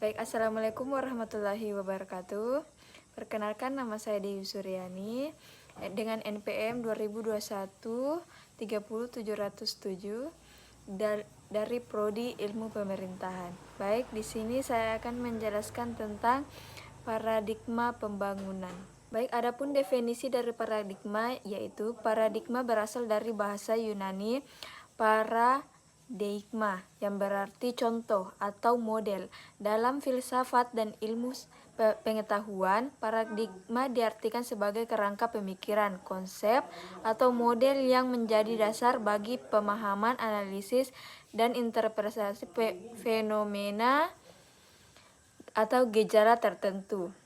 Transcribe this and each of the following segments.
Baik, Assalamualaikum warahmatullahi wabarakatuh. Perkenalkan, nama saya Dewi Suryani dengan NPM 2021 30707 dari Prodi Ilmu Pemerintahan. Baik, di sini saya akan menjelaskan tentang paradigma pembangunan. Baik, adapun definisi dari paradigma, yaitu paradigma berasal dari bahasa Yunani paradigma yang berarti contoh atau model. Dalam filsafat dan ilmu pengetahuan, paradigma diartikan sebagai kerangka pemikiran, konsep, atau model yang menjadi dasar bagi pemahaman, analisis, dan interpretasi fenomena atau gejala tertentu.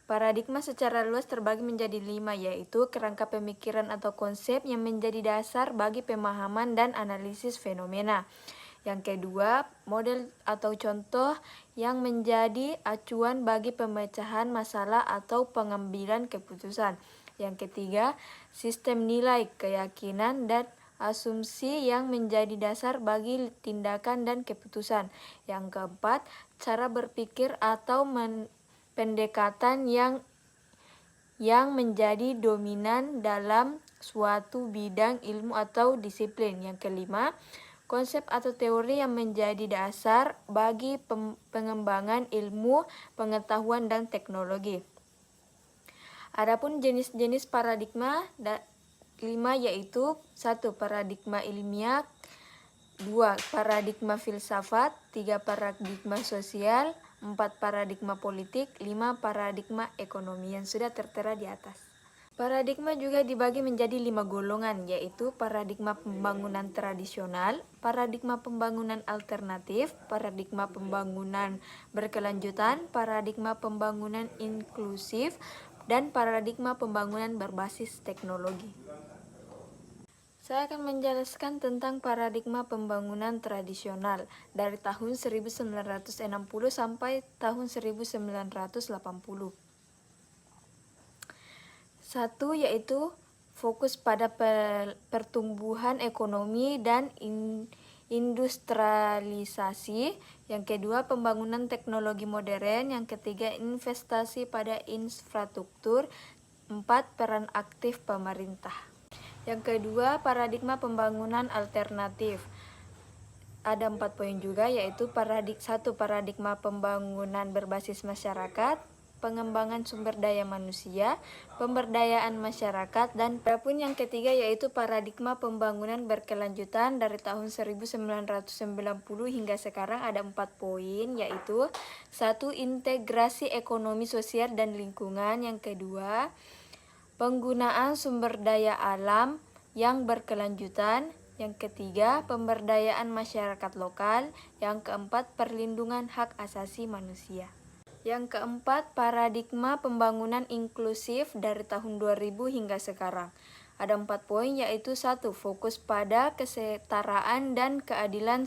Paradigma secara luas terbagi menjadi 5, yaitu kerangka pemikiran atau konsep yang menjadi dasar bagi pemahaman dan analisis fenomena. Yang kedua, model atau contoh yang menjadi acuan bagi pemecahan masalah atau pengambilan keputusan. Yang ketiga, sistem nilai, keyakinan, dan asumsi yang menjadi dasar bagi tindakan dan keputusan. Yang keempat, cara berpikir atau pendekatan yang menjadi dominan dalam suatu bidang ilmu atau disiplin. Yang kelima, konsep atau teori yang menjadi dasar bagi pengembangan ilmu, pengetahuan, dan teknologi. Adapun jenis-jenis paradigma 5, yaitu 1. Paradigma ilmiah, 2. Paradigma filsafat, 3. Paradigma sosial, 4. Paradigma politik, 5. Paradigma ekonomi yang sudah tertera di atas. Paradigma juga dibagi menjadi 5 golongan, yaitu paradigma pembangunan tradisional, paradigma pembangunan alternatif, paradigma pembangunan berkelanjutan, paradigma pembangunan inklusif, dan paradigma pembangunan berbasis teknologi. Saya akan menjelaskan tentang paradigma pembangunan tradisional dari tahun 1960 sampai tahun 1980. 1, yaitu fokus pada pertumbuhan ekonomi dan industrialisasi. Yang kedua, pembangunan teknologi modern. Yang ketiga, investasi pada infrastruktur. 4, peran aktif pemerintah. Yang kedua, paradigma pembangunan alternatif. Ada 4 poin juga, yaitu 1. Paradigma pembangunan berbasis masyarakat, pengembangan sumber daya manusia, pemberdayaan masyarakat, dan adapun yang ketiga yaitu paradigma pembangunan berkelanjutan dari tahun 1990 hingga sekarang. Ada 4 poin, yaitu 1. Integrasi ekonomi sosial dan lingkungan. Yang kedua, penggunaan sumber daya alam yang berkelanjutan. Yang ketiga, pemberdayaan masyarakat lokal. Yang keempat, perlindungan hak asasi manusia. Yang keempat, paradigma pembangunan inklusif dari tahun 2000 hingga sekarang. Ada 4 poin, yaitu 1. Fokus pada kesetaraan dan keadilan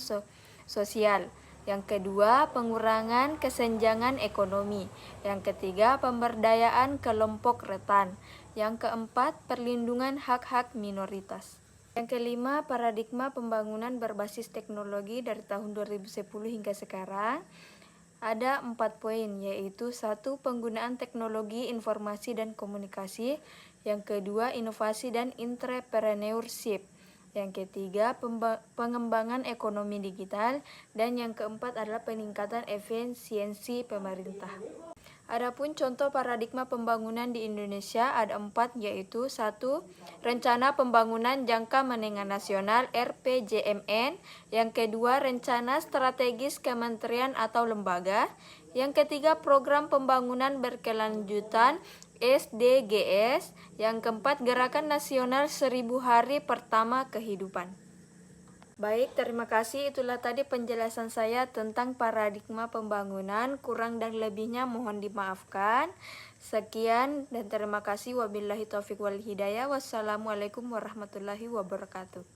sosial. Yang kedua, pengurangan kesenjangan ekonomi. Yang ketiga, pemberdayaan kelompok rentan. Yang keempat, perlindungan hak-hak minoritas. Yang kelima, paradigma pembangunan berbasis teknologi dari tahun 2010 hingga sekarang. Ada 4 poin, yaitu 1. Penggunaan teknologi informasi dan komunikasi. Yang kedua, inovasi dan entrepreneurship. Yang ketiga, pengembangan ekonomi digital. Dan yang keempat adalah peningkatan efisiensi pemerintah. Adapun contoh paradigma pembangunan di Indonesia ada 4, yaitu 1. Rencana Pembangunan Jangka Menengah Nasional (RPJMN). Yang kedua, Rencana Strategis Kementerian atau Lembaga. Yang ketiga, Program Pembangunan Berkelanjutan (SDGs). Yang keempat, Gerakan Nasional 1000 Hari Pertama Kehidupan. Baik, terima kasih. Itulah tadi penjelasan saya tentang paradigma pembangunan. Kurang dan lebihnya mohon dimaafkan. Sekian dan terima kasih. Wabillahi taufiq wal hidayah. Wassalamualaikum warahmatullahi wabarakatuh.